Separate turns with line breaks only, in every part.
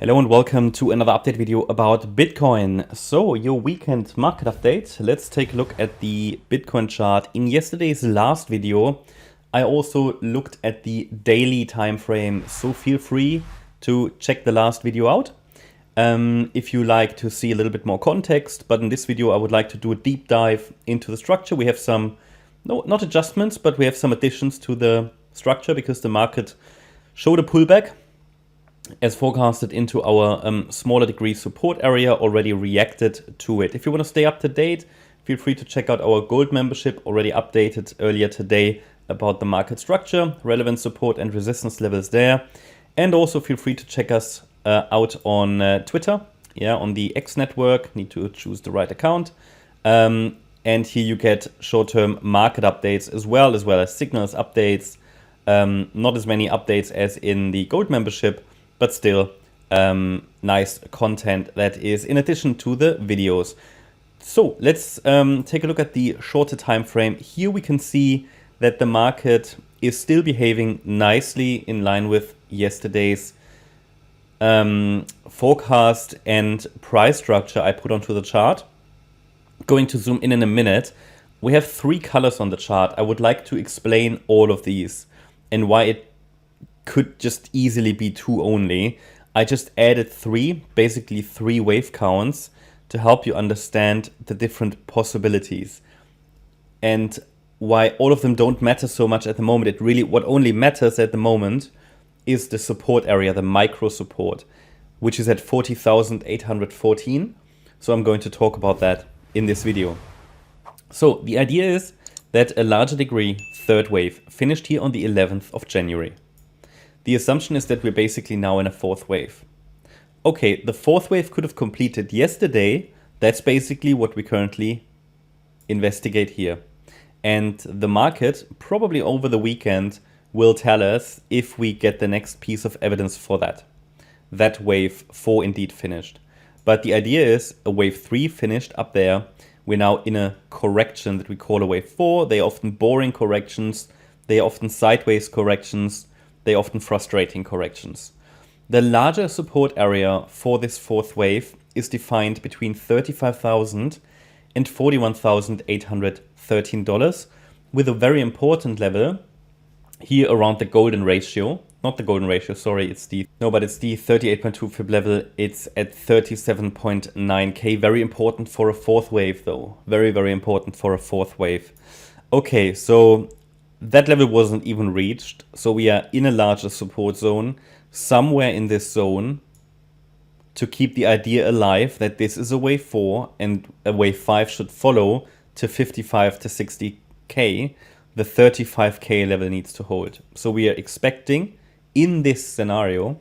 Hello and welcome to another update video about Bitcoin. So your weekend market update. Let's take a look at the Bitcoin chart. In yesterday's last video, I also looked at the daily time frame. So feel free to check the last video out if you like to see a little bit more context. But in this video, I would like to do a deep dive into the structure. We have some, not adjustments, but we have some additions to the structure because the market showed a pullback as forecasted into our smaller degree support area, already reacted to it. If you want to stay up to date, feel free to check out our gold membership, already updated earlier today about the market structure, relevant support and resistance levels there. And also feel free to check us out on Twitter, on the X network. Need to choose the right account. And here you get short-term market updates as well as signals updates. Not as many updates as in the gold membership, but still nice content that is in addition to the videos. So let's take a look at the shorter time frame. Here we can see that the market is still behaving nicely in line with yesterday's forecast and price structure I put onto the chart. Going to zoom in a minute. We have three colors on the chart. I would like to explain all of these and why it could just easily be two only. I just added basically three wave counts to help you understand the different possibilities and why all of them don't matter so much at the moment. What only matters at the moment is the support area, the micro support, which is at 40,814. So I'm going to talk about that in this video. So the idea is that a larger degree third wave finished here on the 11th of January. The assumption is that we're basically now in a fourth wave. Okay, the fourth wave could have completed yesterday. That's basically what we currently investigate here. And the market, probably over the weekend, will tell us if we get the next piece of evidence for that. That wave 4 indeed finished. But the idea is a wave 3 finished up there. We're now in a correction that we call a wave 4. They are often boring corrections. They are often sideways corrections. They're often frustrating corrections. The larger support area for this fourth wave is defined between $35,000 and $41,813 with a very important level here around the golden ratio. Not the golden ratio, sorry, it's the 38.2 fib level. It's at 37.9K. Very important for a fourth wave though. Very, very important for a fourth wave. Okay, so that level wasn't even reached, so we are in a larger support zone, somewhere in this zone, to keep the idea alive that this is a wave 4 and a wave 5 should follow to 55 to 60K. The 35K level needs to hold. So we are expecting in this scenario,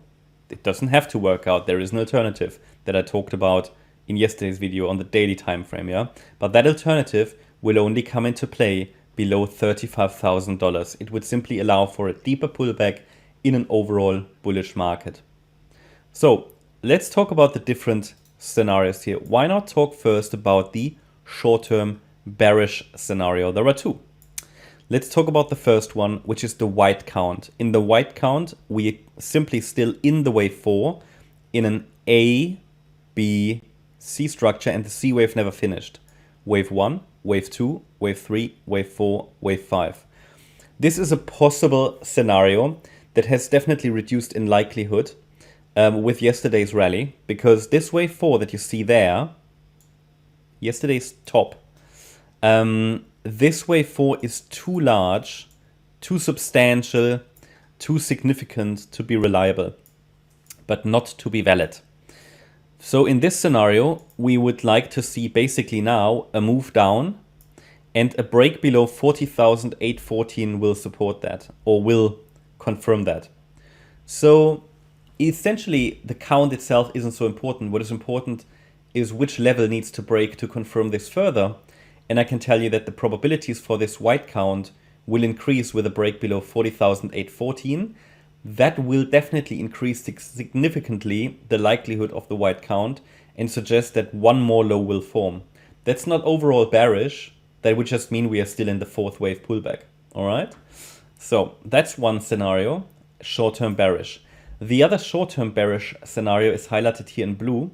it doesn't have to work out, there is an alternative that I talked about in yesterday's video on the daily time frame, but that alternative will only come into play below $35,000. It would simply allow for a deeper pullback in an overall bullish market. So let's talk about the different scenarios here. Why not talk first about the short-term bearish scenario? There are two. Let's talk about the first one, which is the white count. In the white count, we simply still in the wave 4 in an A, B, C structure, and the C wave never finished. Wave 1, Wave 2, Wave 3, Wave 4, Wave 5. This is a possible scenario that has definitely reduced in likelihood with yesterday's rally, because this Wave 4 that you see there, yesterday's top, this Wave 4 is too large, too substantial, too significant to be reliable, but not to be valid. So in this scenario, we would like to see basically now a move down, and a break below 40,814 will support that, or will confirm that. So essentially the count itself isn't so important. What is important is which level needs to break to confirm this further. And I can tell you that the probabilities for this white count will increase with a break below 40,814. That will definitely increase significantly the likelihood of the white count and suggest that one more low will form. That's not overall bearish. That would just mean we are still in the fourth wave pullback. All right. So that's one scenario, short-term bearish. The other short-term bearish scenario is highlighted here in blue,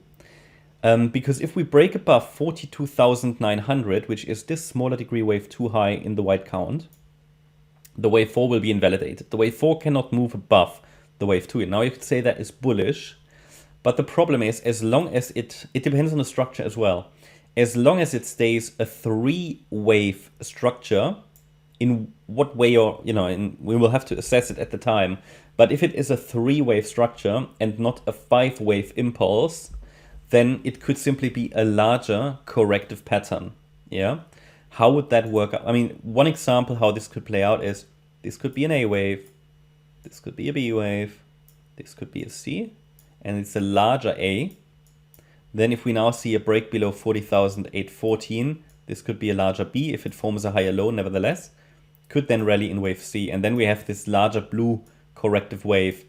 because if we break above 42,900, which is this smaller degree wave 2 high in the white count, the wave 4 will be invalidated. The wave 4 cannot move above the wave 2. Now you could say that is bullish, but the problem is, as long as it depends on the structure as well. As long as it stays a 3-wave structure, in what way, or we will have to assess it at the time. But if it is a 3-wave structure and not a 5-wave impulse, then it could simply be a larger corrective pattern. Yeah. How would that work out? I mean, one example how this could play out is this could be an A wave, this could be a B wave, this could be a C, and it's a larger A. Then if we now see a break below 40,814, this could be a larger B if it forms a higher low nevertheless, could then rally in wave C. And then we have this larger blue corrective wave.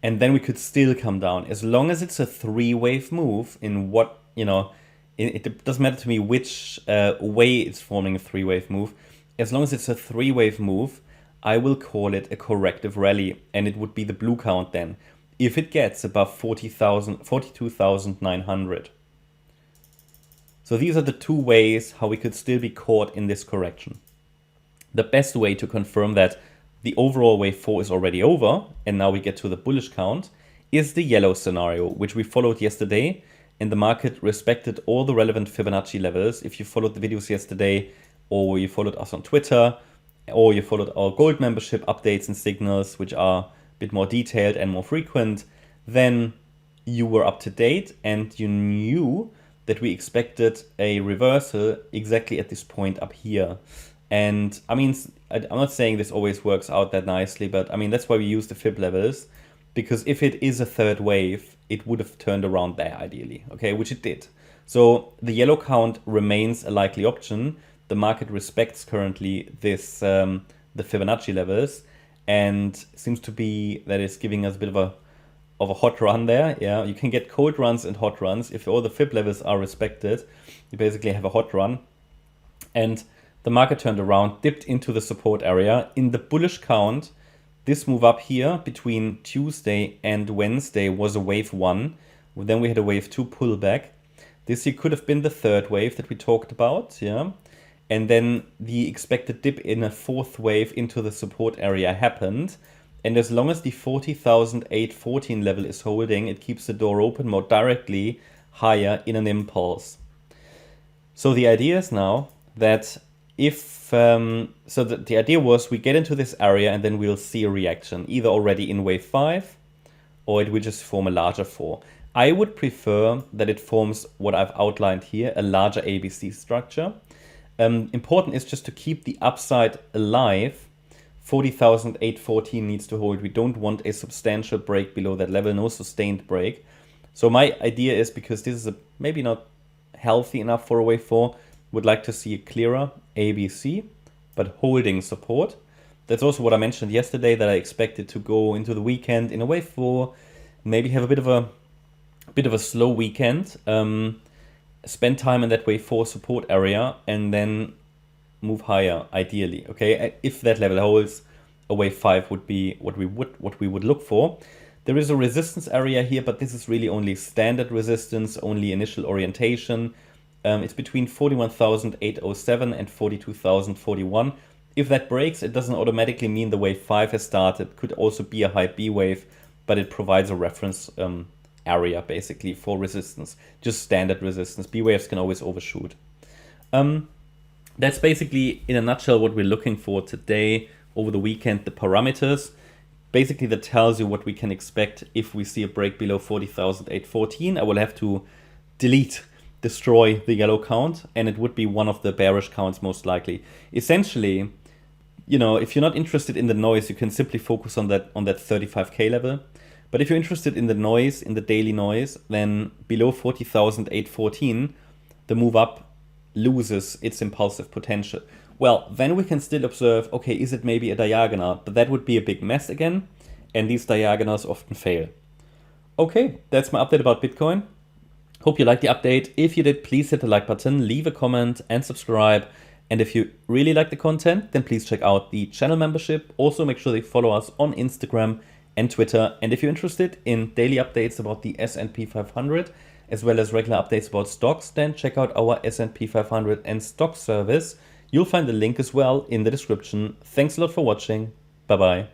And then we could still come down. As long as it's a 3-wave move in what, it doesn't matter to me which way it's forming a 3-wave move. As long as it's a 3-wave move, I will call it a corrective rally. And it would be the blue count then, if it gets above 42,900. So these are the two ways how we could still be caught in this correction. The best way to confirm that the overall wave 4 is already over, and now we get to the bullish count, is the yellow scenario, which we followed yesterday, and the market respected all the relevant Fibonacci levels. If you followed the videos yesterday, or you followed us on Twitter, or you followed our gold membership updates and signals, which are a bit more detailed and more frequent, then you were up to date and you knew that we expected a reversal exactly at this point up here. And I mean, I'm not saying this always works out that nicely, but I mean, that's why we use the fib levels, because if it is a 3rd wave, it would have turned around there ideally, okay, which it did. So the yellow count remains a likely option. The market respects currently this, the Fibonacci levels, and seems to be that it's giving us a bit of a hot run there. Yeah, you can get cold runs and hot runs. If all the fib levels are respected, you basically have a hot run. And the market turned around, dipped into the support area. In the bullish count, this move up here between Tuesday and Wednesday was a wave 1. Then we had a wave 2 pullback. This here could have been the 3rd wave that we talked about, yeah. And then the expected dip in a 4th wave into the support area happened. And as long as the 40,814 level is holding, it keeps the door open more directly higher in an impulse. So the idea is now that the idea was we get into this area and then we'll see a reaction, either already in wave 5 or it will just form a larger 4. I would prefer that it forms what I've outlined here, a larger ABC structure. Important is just to keep the upside alive. 40,814 needs to hold. We don't want a substantial break below that level, no sustained break. So my idea is, because this is maybe not healthy enough for a wave 4, would like to see a clearer ABC, but holding support. That's also what I mentioned yesterday, that I expected to go into the weekend in a wave 4, maybe have a bit of a slow weekend, spend time in that wave 4 support area, and then move higher, ideally. Okay, if that level holds, a wave 5 would be what we would look for. There is a resistance area here, but this is really only standard resistance, only initial orientation. It's between 41,807 and 42,041. If that breaks, it doesn't automatically mean the wave 5 has started. Could also be a high B wave, but it provides a reference area basically for resistance, just standard resistance. B waves can always overshoot. That's basically in a nutshell what we're looking for today, over the weekend, the parameters. Basically that tells you what we can expect if we see a break below 40,814. I will have to destroy the yellow count, and it would be one of the bearish counts most likely. Essentially, if you're not interested in the noise, you can simply focus on that 35k level. But if you're interested in the noise, in the daily noise, then below 40,814, the move up loses its impulsive potential. Well, then we can still observe, okay, is it maybe a diagonal? But that would be a big mess again, and these diagonals often fail. Okay, that's my update about Bitcoin. Hope you liked the update. If you did, please hit the like button, leave a comment and subscribe. And if you really like the content, then please check out the channel membership. Also make sure that you follow us on Instagram and Twitter. And if you're interested in daily updates about the S&P 500, as well as regular updates about stocks, then check out our S&P 500 and stock service. You'll find the link as well in the description. Thanks a lot for watching. Bye bye.